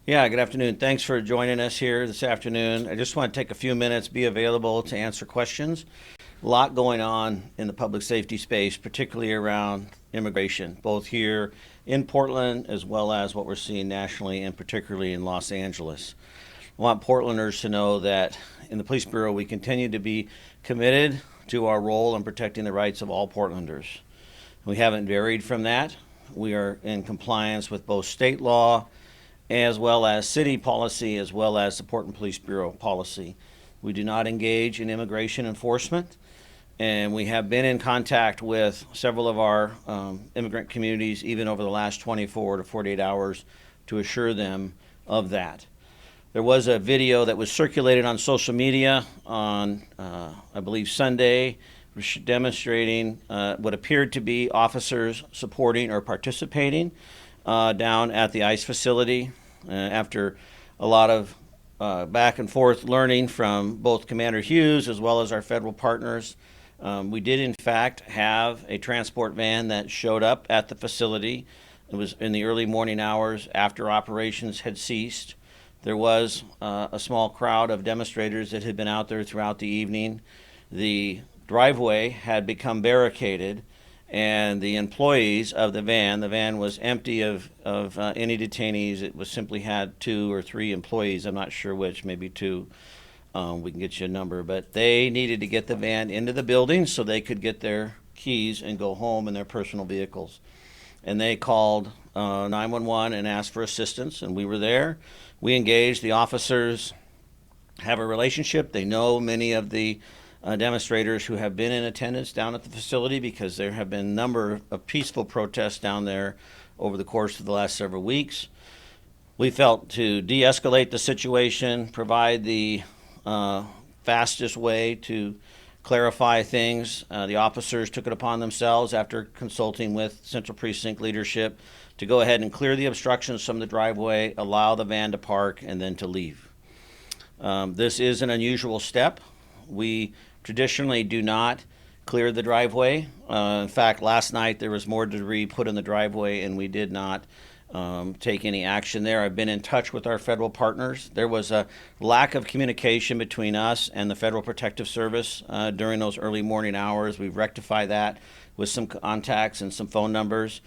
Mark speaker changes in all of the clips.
Speaker 1: Yeah, good afternoon. Thanks for joining us here this afternoon. I just want to take a few minutes, be available to answer questions. A lot going on in the public safety space, particularly around immigration, both here in Portland as well as what we're seeing nationally and particularly in Los Angeles. I want Portlanders to know that in the Police Bureau, we continue to be committed to our role in protecting the rights of all Portlanders. We haven't varied from that. We are in compliance with both state law as well as city policy, as well as the Portland Police Bureau policy. We do not engage in immigration enforcement, and we have been in contact with several of our immigrant communities, even over the last 24 to 48 hours, to assure them of that. There was a video that was circulated on social media on, I believe, Sunday, demonstrating what appeared to be officers supporting or participating down at the ICE facility after a lot of back and forth learning from both Commander Hughes as well as our federal partners. We did, in fact, have a transport van that showed up at the facility. It was in the early morning hours after operations had ceased. There was a small crowd of demonstrators that had been out there throughout the evening. The driveway had become barricaded, and the employees of the van was empty of any detainees. It was simply had 2 or 3 employees. I'm not sure which, maybe 2. We can get you a number, but they needed to get the van into the building so they could get their keys and go home in their personal vehicles. And they called 911 and asked for assistance, and we were there. We engaged. The officers have a relationship. They know many of the demonstrators who have been in attendance down at the facility because there have been a number of peaceful protests down there over the course of the last several weeks. We felt to de-escalate the situation, provide the fastest way to clarify things. The officers took it upon themselves, after consulting with Central Precinct leadership, to go ahead and clear the obstructions from the driveway, allow the van to park, and then to leave. This is an unusual step. We traditionally do not clear the driveway. In fact, last night there was more debris put in the driveway, and we did not take any action there. I've been in touch with our federal partners. There was a lack of communication between us and the Federal Protective Service during those early morning hours. We've rectified that with some contacts and some phone numbers.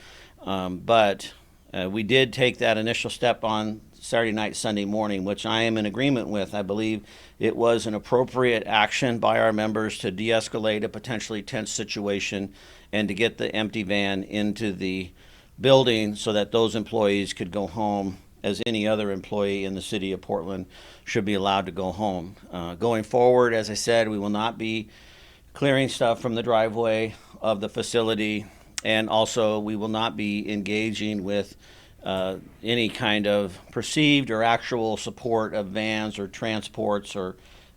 Speaker 1: But we did take that initial step on Saturday night, Sunday morning, which I am in agreement with. I believe it was an appropriate action by our members to de-escalate a potentially tense situation and to get the empty van into the building so that those employees could go home as any other employee in the city of Portland should be allowed to go home. Going forward, as I said, we will not be clearing stuff from the driveway of the facility, and also we will not be engaging with any kind of perceived or actual support of vans or transports or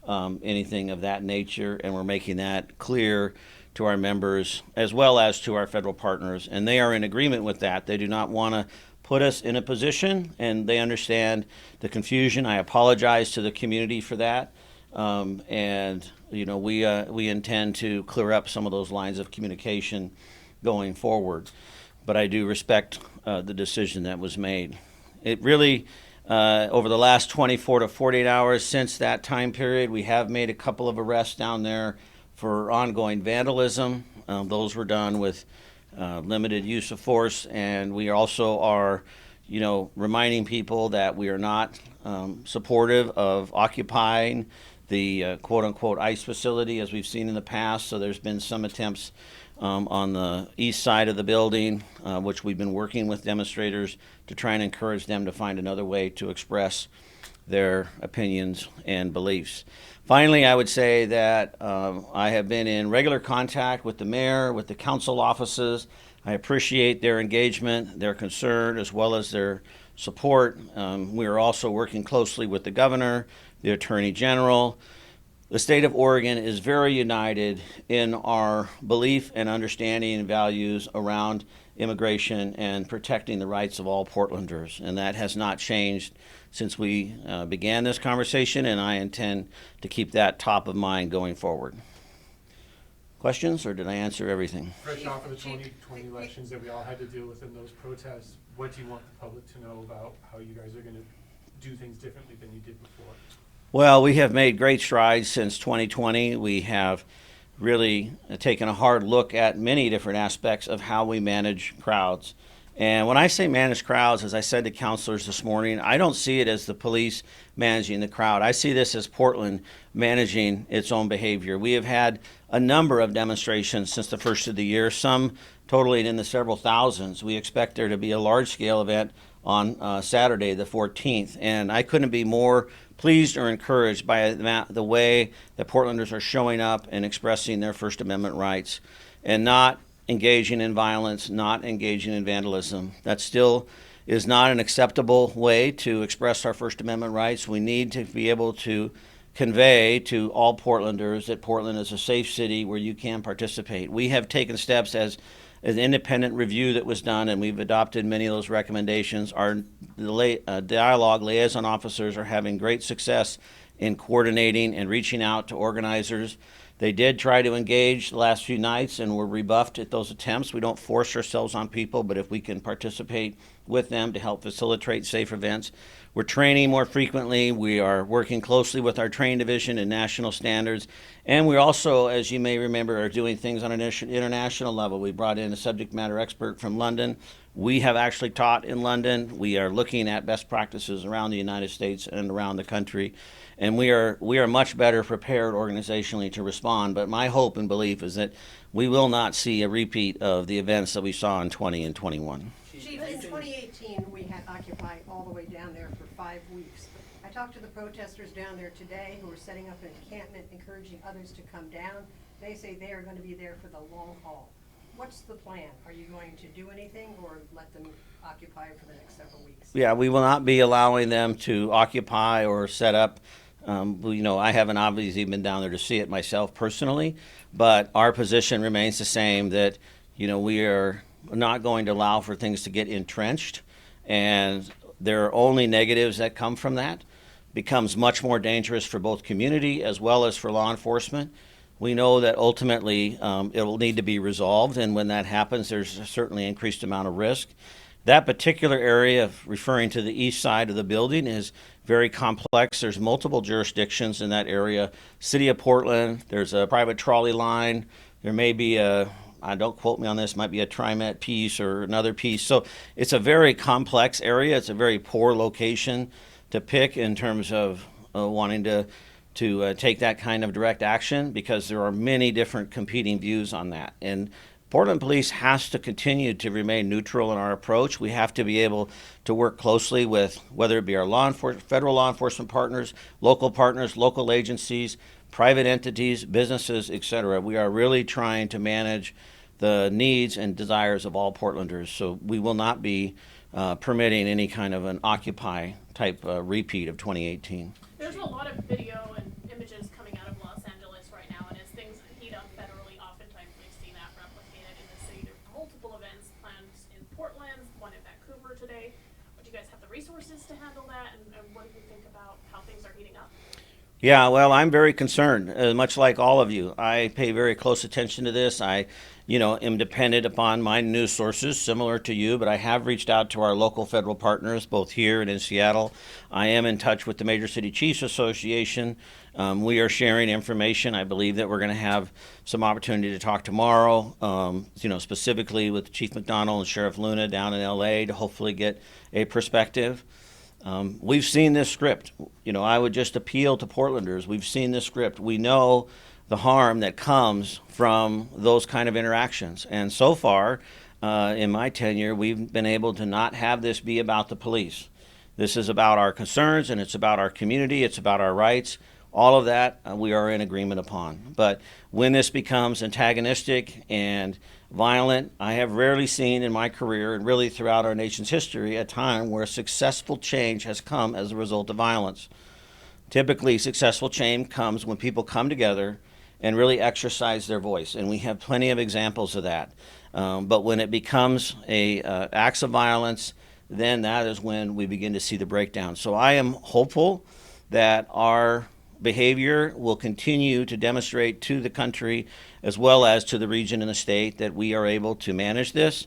Speaker 1: anything of that nature, and we're making that clear to our members as well as to our federal partners, and they are in agreement with that. They do not want to put us in a position, and they understand the confusion. I apologize to the community for that, and we intend to clear up some of those lines of communication going forward. But I do respect the decision that was made. It really, over the last 24 to 48 hours since that time period, we have made a couple of arrests down there for ongoing vandalism. Those were done with limited use of force, and we also are, reminding people that we are not supportive of occupying the quote-unquote ICE facility as we've seen in the past. So there's been some attempts on the east side of the building, which we've been working with demonstrators to try and encourage them to find another way to express their opinions and beliefs. Finally, I would say that I have been in regular contact with the mayor, with the council offices. I appreciate their engagement, their concern, as well as their support. We are also working closely with the governor, the attorney general. The state of Oregon is very united in our belief and understanding and values around immigration and protecting the rights of all Portlanders, and that has not changed since we began this conversation, and I intend to keep that top of mind going forward. Questions, or did I answer everything?
Speaker 2: Fresh off of the 2020 elections that we all had to deal with in those protests, what do you want the public to know about how you guys are going to do things differently than you did before?
Speaker 1: Well, we have made great strides since 2020. We have really taken a hard look at many different aspects of how we manage crowds. And when I say manage crowds, as I said to counselors this morning, I don't see it as the police managing the crowd. I see this as Portland managing its own behavior. We have had a number of demonstrations since the first of the year, some totaling in the several thousands. We expect there to be a large-scale event on Saturday, the 14th. And I couldn't be more pleased or encouraged by the way that Portlanders are showing up and expressing their First Amendment rights and not engaging in violence, not engaging in vandalism. That still is not an acceptable way to express our First Amendment rights. We need to be able to convey to all Portlanders that Portland is a safe city where you can participate. We have taken steps as an independent review that was done, and we've adopted many of those recommendations. Our dialogue liaison officers are having great success in coordinating and reaching out to organizers. They did try to engage the last few nights and were rebuffed at those attempts. We don't force ourselves on people, but if we can participate with them to help facilitate safe events. We're training more frequently. We are working closely with our training division and national standards. And we also, as you may remember, are doing things on an international level. We brought in a subject matter expert from London. We have actually taught in London. We are looking at best practices around the United States and around the country. And we are much better prepared organizationally to respond. But my hope and belief is that we will not see a repeat of the events that we saw in 20 and 21.
Speaker 3: Chief, in 2018, we had Occupy all the way down there for 5 weeks. I talked to the protesters down there today who are setting up an encampment, encouraging others to come down. They say they are going to be there for the long haul. What's the plan? Are you going to do anything or let them occupy for the next several weeks?
Speaker 1: Yeah, we will not be allowing them to occupy or set up. I haven't obviously been down there to see it myself personally, but our position remains the same that, we are not going to allow for things to get entrenched, and there are only negatives that come from that. Becomes much more dangerous for both community as well as for law enforcement. We know that ultimately it will need to be resolved, and when that happens, there's a certainly increased amount of risk. That particular area, referring to the east side of the building, is very complex. There's multiple jurisdictions in that area. City of Portland, there's a private trolley line. There may be don't quote me on this, might be a TriMet piece or another piece. So it's a very complex area. It's a very poor location to pick in terms of wanting to take that kind of direct action, because there are many different competing views on that. And Portland Police has to continue to remain neutral in our approach. We have to be able to work closely with, whether it be our federal law enforcement partners, local agencies, private entities, businesses, etc. We are really trying to manage the needs and desires of all Portlanders. So we will not be permitting any kind of an Occupy type repeat of 2018.
Speaker 4: There's a lot of video and images coming out of Los Angeles right now, and as things heat up federally, oftentimes we've seen that replicated in the city. There's multiple events planned in Portland, one in Vancouver today. Do you guys have the resources to handle that, and what do you think about how things are heating up?
Speaker 1: Yeah, well, I'm very concerned, much like all of you. I pay very close attention to this. I, am dependent upon my news sources, similar to you, but I have reached out to our local federal partners, both here and in Seattle. I am in touch with the Major City Chiefs Association. We are sharing information. I believe that we're going to have some opportunity to talk tomorrow, specifically with Chief McDonald and Sheriff Luna down in LA to hopefully get a perspective. We've seen this script. I would just appeal to Portlanders. We've seen this script. We know the harm that comes from those kind of interactions. And so far, in my tenure, we've been able to not have this be about the police. This is about our concerns, and it's about our community. It's about our rights. All of that we are in agreement upon. But when this becomes antagonistic and violent, I have rarely seen in my career, and really throughout our nation's history, a time where successful change has come as a result of violence. Typically, successful change comes when people come together and really exercise their voice, and we have plenty of examples of that. But when it becomes acts of violence, then that is when we begin to see the breakdown. So I am hopeful that our behavior will continue to demonstrate to the country as well as to the region and the state that we are able to manage this.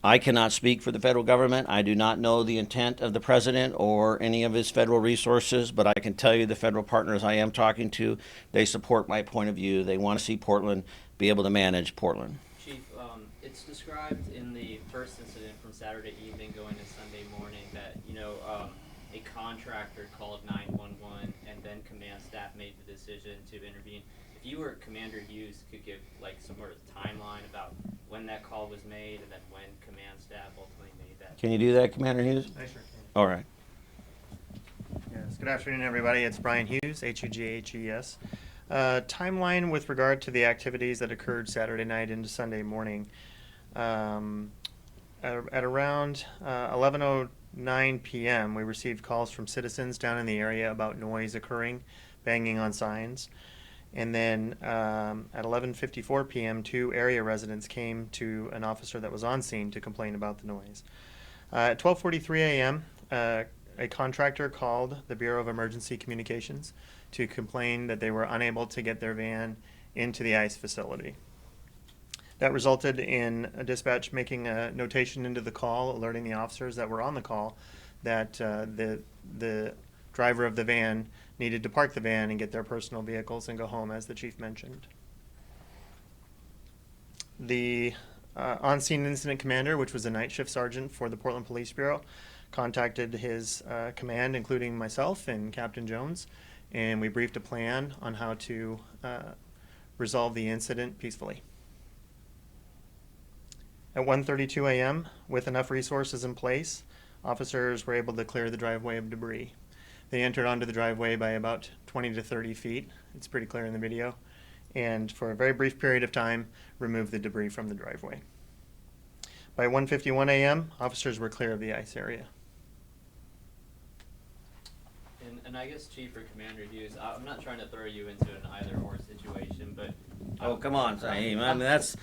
Speaker 1: I cannot speak for the federal government. I do not know the intent of the president or any of his federal resources, but I can tell you the federal partners I am talking to, they support my point of view. They want to see Portland be able to manage Portland.
Speaker 5: Chief, it's described in the first incident from Saturday evening going to Sunday morning that, a contractor called 911 and then command staff made the decision to intervene. If you were Commander Hughes, could give some sort of timeline about when that call was made and then when command staff ultimately made that.
Speaker 1: Can you do that, Commander Hughes?
Speaker 2: I sure can.
Speaker 1: All right.
Speaker 6: Yes, good afternoon, everybody. It's Brian Hughes, Hughes. Timeline with regard to the activities that occurred Saturday night into Sunday morning. At around 11:09 p.m., we received calls from citizens down in the area about noise occurring, banging on signs. And then at 11:54 p.m., 2 area residents came to an officer that was on scene to complain about the noise. At 12:43 a.m., a contractor called the Bureau of Emergency Communications to complain that they were unable to get their van into the ICE facility. That resulted in a dispatch making a notation into the call, alerting the officers that were on the call that the driver of the van needed to park the van and get their personal vehicles and go home, as the chief mentioned. The on-scene incident commander, which was a night shift sergeant for the Portland Police Bureau, contacted his command, including myself and Captain Jones, and we briefed a plan on how to resolve the incident peacefully. At 1:32 a.m., with enough resources in place, officers were able to clear the driveway of debris. They entered onto the driveway by about 20 to 30 feet. It's pretty clear in the video. And for a very brief period of time, removed the debris from the driveway. By 1:51 a.m., officers were clear of the ICE area.
Speaker 5: And I guess Chief or Commander Hughes, I'm not trying to throw you into an either-or situation, but...
Speaker 1: Oh, come on, Zaheem. I mean, that's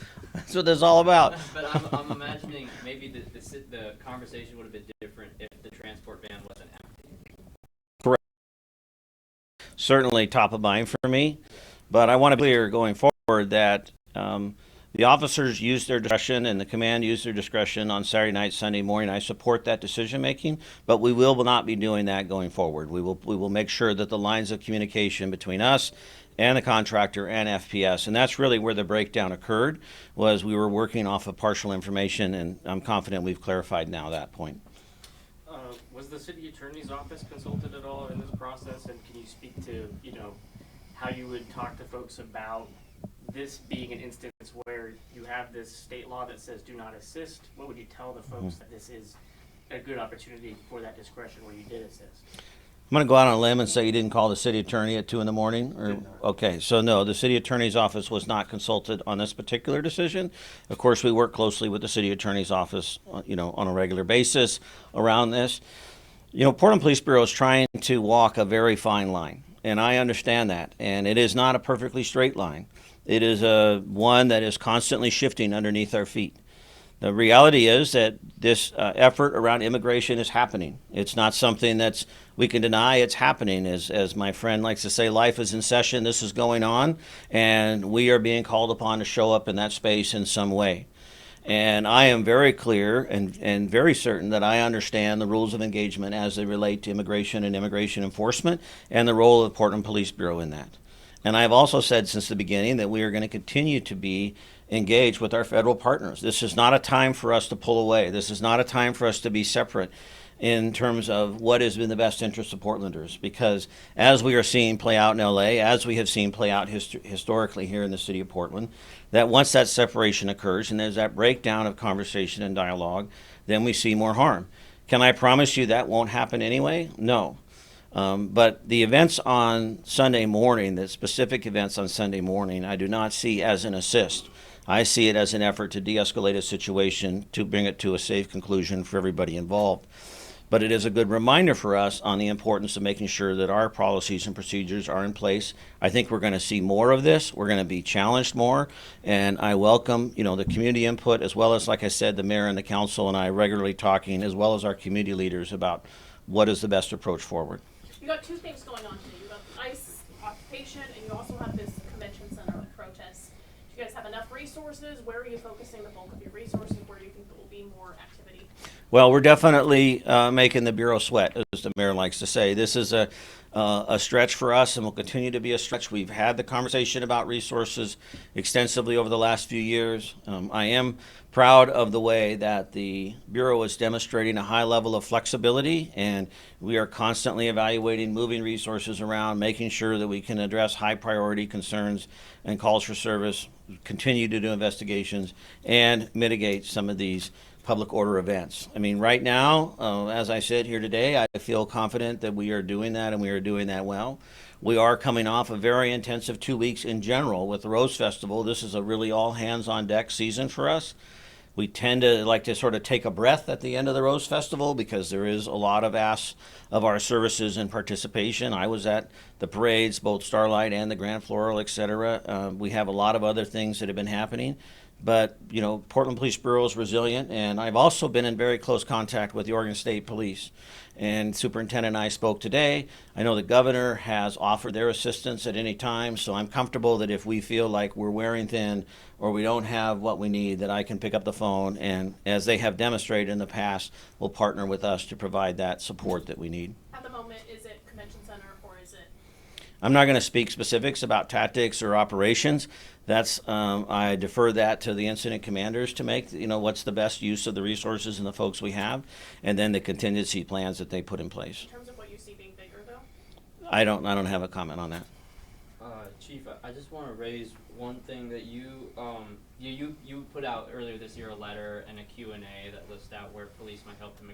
Speaker 1: what this is all about.
Speaker 5: But I'm imagining maybe the conversation would have been different if the transport van wasn't empty.
Speaker 1: Correct. Certainly top of mind for me, but I want to be clear going forward that the officers used their discretion and the command used their discretion on Saturday night, Sunday morning. I support that decision making, but we will not be doing that going forward. We will make sure that the lines of communication between us and the contractor and FPS, and that's really where the breakdown occurred, was we were working off of partial information, and I'm confident we've clarified now that point.
Speaker 2: Was the city attorney's office consulted at all in this process? And can you speak to, how you would talk to folks about this being an instance where you have this state law that says do not assist? What would you tell the folks that this is a good opportunity for that discretion where you did assist?
Speaker 1: I'm going to go out on a limb and say you didn't call the city attorney at 2 in the morning? Or, okay, so no, the city attorney's office was not consulted on this particular decision. Of course, we work closely with the city attorney's office, on a regular basis around this. Portland Police Bureau is trying to walk a very fine line, and I understand that, and it is not a perfectly straight line. It is one that is constantly shifting underneath our feet. The reality is that this effort around immigration is happening. It's not something that's we can deny. It's happening. As my friend likes to say, life is in session. This is going on, and we are being called upon to show up in that space in some way. And I am very clear and very certain that I understand the rules of engagement as they relate to immigration and immigration enforcement and the role of the Portland Police Bureau in that. And I've also said since the beginning that we are going to continue to be engaged with our federal partners. This is not a time for us to pull away. This is not a time for us to be separate in terms of what has been the best interest of Portlanders, because as we are seeing play out in LA, as we have seen play out historically here in the city of Portland, that once that separation occurs and there's that breakdown of conversation and dialogue, then we see more harm. Can I promise you that won't happen anyway? No. But the events on Sunday morning, the specific events on Sunday morning, I do not see as an assist. I see it as an effort to de-escalate a situation, to bring it to a safe conclusion for everybody involved. But it is a good reminder for us on the importance of making sure that our policies and procedures are in place. I think we're going to see more of this. We're going to be challenged more. And I welcome, the community input, as well as, like I said, the mayor and the council and I regularly talking, as well as our community leaders, about what is the best approach forward.
Speaker 4: You got two things going on today. You got the ICE occupation, and you also have this convention center protest. Do you guys have enough resources? Where are you focusing the bulk of your resources? Where do you think there will be more activity?
Speaker 1: Well, we're definitely making the Bureau sweat, as the mayor likes to say. This is a stretch for us and will continue to be a stretch. We've had the conversation about resources extensively over the last few years. I am proud of the way that the Bureau is demonstrating a high level of flexibility, and we are constantly evaluating, moving resources around, making sure that we can address high priority concerns and calls for service, continue to do investigations, and mitigate some of these public order events. I mean, right now, as I sit here today, I feel confident that we are doing that and we are doing that well. We are coming off a very intensive 2 weeks in general with the Rose Festival. This is a really all hands on deck season for us. We tend to like to sort of take a breath at the end of the Rose Festival because there is a lot of asks of our services and participation. I was at the parades, both Starlight and the Grand Floral, et cetera. We have a lot of other things that have been happening. But, you know, Portland Police Bureau is resilient, and I've also been in very close contact with the Oregon State Police. And Superintendent and I spoke today. I know the governor has offered their assistance at any time, so I'm comfortable that if we feel like we're wearing thin or we don't have what we need, that I can pick up the phone and, as they have demonstrated in the past, will partner with us to provide that support that we need.
Speaker 4: At the moment, is it convention center or is it?
Speaker 1: I'm not going to speak specifics about tactics or operations. That's I defer that to the incident commanders to make, you know, what's the best use of the resources and the folks we have, and then the contingency plans that they put in place.
Speaker 4: In terms of what you see being bigger, though?
Speaker 1: I don't have a comment on that.
Speaker 5: Chief, I just want to raise one thing that you put out earlier this year, a letter and a Q&A that lists out where police might help them,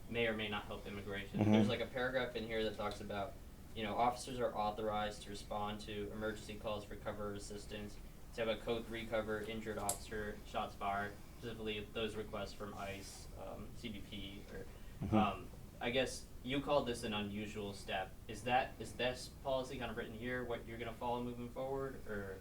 Speaker 5: may or may not help immigration.
Speaker 1: Mhm.
Speaker 5: There's like a paragraph in here that talks about, officers are authorized to respond to emergency calls for cover assistance, to have a code 3 cover, injured officer, shots fired, specifically those requests from ICE, CBP, or, I guess you called this an unusual step. Is this policy kind of written here, what you're gonna follow moving forward, or?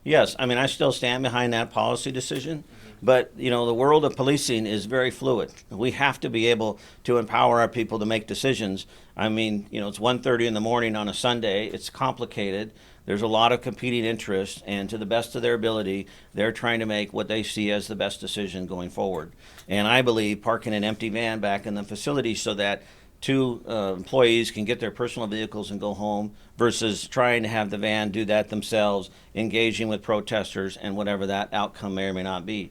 Speaker 1: Yes, I mean, I still stand behind that policy decision, but, the world of policing is very fluid. We have to be able to empower our people to make decisions. I mean, it's 1:30 in the morning on a Sunday. It's complicated. There's a lot of competing interests, and to the best of their ability, they're trying to make what they see as the best decision going forward. And I believe parking an empty van back in the facility so that two employees can get their personal vehicles and go home versus trying to have the van do that themselves, engaging with protesters and whatever that outcome may or may not be.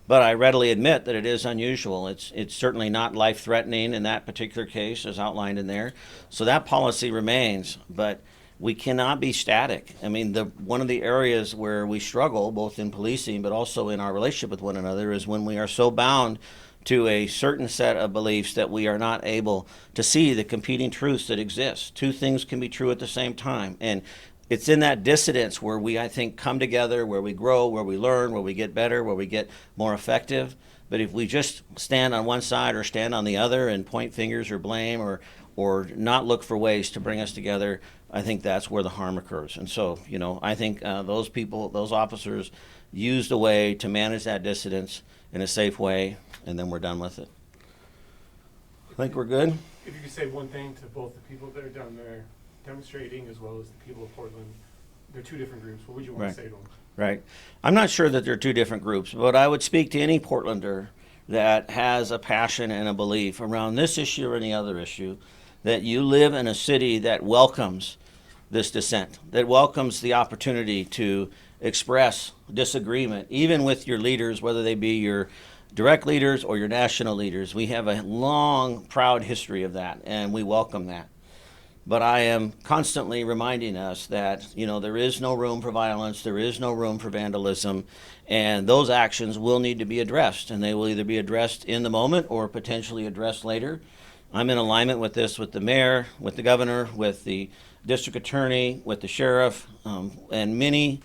Speaker 1: But I readily admit that it is unusual. It's certainly not life-threatening in that particular case as outlined in there. So that policy remains, but we cannot be static. I mean, one of the areas where we struggle, both in policing but also in our relationship with one another, is when we are so bound to a certain set of beliefs that we are not able to see the competing truths that exist. Two things can be true at the same time. And it's in that dissonance where we, I think, come together, where we grow, where we learn, where we get better, where we get more effective. But if we just stand on one side or stand on the other and point fingers or blame or not look for ways to bring us together, I think that's where the harm occurs. And so, I think those people, those officers, used a way to manage that dissidence in a safe way, and then we're done with it. I think we're good.
Speaker 7: If you could say one thing to both the people that are down there demonstrating as well as the people of Portland, they're two different groups. What would you want
Speaker 1: Right.
Speaker 7: to say to them?
Speaker 1: Right. I'm not sure that they're two different groups, but I would speak to any Portlander that has a passion and a belief around this issue or any other issue, that you live in a city that welcomes this dissent, that welcomes the opportunity to express disagreement, even with your leaders, whether they be your direct leaders or your national leaders. We have a long, proud history of that, and we welcome that. But I am constantly reminding us that, there is no room for violence, there is no room for vandalism, and those actions will need to be addressed, and they will either be addressed in the moment or potentially addressed later. I'm in alignment with this with the mayor, with the governor, with the district attorney, with the sheriff, and many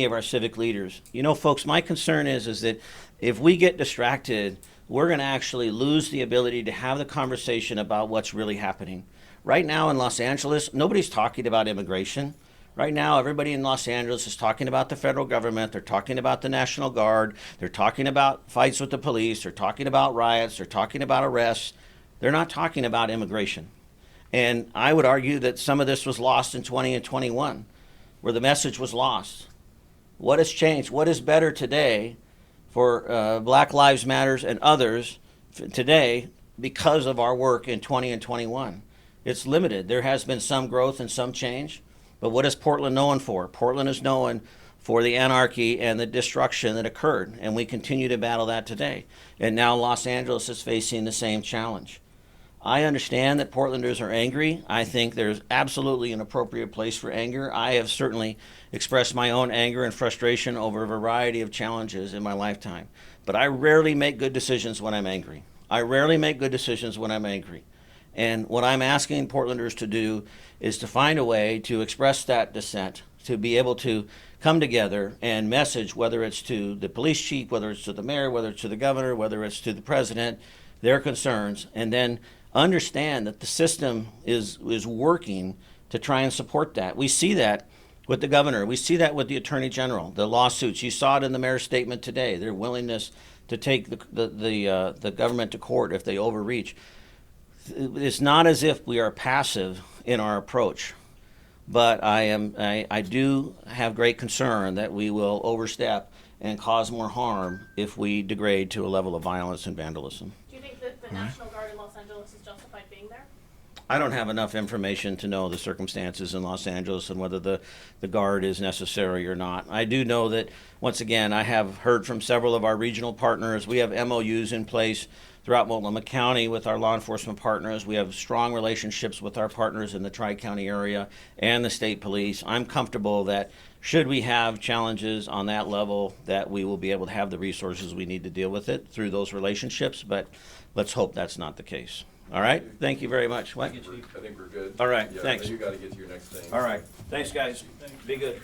Speaker 1: of our civic leaders. Folks, my concern is that if we get distracted, we're going to actually lose the ability to have the conversation about what's really happening. Right now in Los Angeles, nobody's talking about immigration. Right now, everybody in Los Angeles is talking about the federal government. They're talking about the National Guard. They're talking about fights with the police. They're talking about riots. They're talking about arrests. They're not talking about immigration. And I would argue that some of this was lost in 20 and 21, where the message was lost. What has changed? What is better today for Black Lives Matters and others today because of our work in 20 and 21? It's limited. There has been some growth and some change, but what is Portland known for? Portland is known for the anarchy and the destruction that occurred, and we continue to battle that today. And now Los Angeles is facing the same challenge. I understand that Portlanders are angry. I think there's absolutely an appropriate place for anger. I have certainly expressed my own anger and frustration over a variety of challenges in my lifetime. But I rarely make good decisions when I'm angry. I rarely make good decisions when I'm angry. And what I'm asking Portlanders to do is to find a way to express that dissent, to be able to come together and message, whether it's to the police chief, whether it's to the mayor, whether it's to the governor, whether it's to the president, their concerns, and then understand that the system is working to try and support that. We see that with the governor. We see that with the attorney general, the lawsuits. You saw it in the mayor's statement today, their willingness to take the government to court if they overreach. It's not as if we are passive in our approach, but I do have great concern that we will overstep and cause more harm if we degrade to a level of violence and vandalism.
Speaker 4: Do you think that the National Guard in Los Angeles is justified being there?
Speaker 1: I don't have enough information to know the circumstances in Los Angeles and whether the Guard is necessary or not. I do know that, once again, I have heard from several of our regional partners. We have MOUs in place throughout Multnomah County with our law enforcement partners. We have strong relationships with our partners in the Tri-County area and the state police. I'm comfortable that should we have challenges on that level, that we will be able to have the resources we need to deal with it through those relationships, but let's hope that's not the case. All right? Thank you very much. What?
Speaker 8: I think we're good.
Speaker 1: All right,
Speaker 8: Yeah,
Speaker 1: thanks.
Speaker 8: You gotta get to your next thing.
Speaker 1: All right. Thanks, guys. Be good.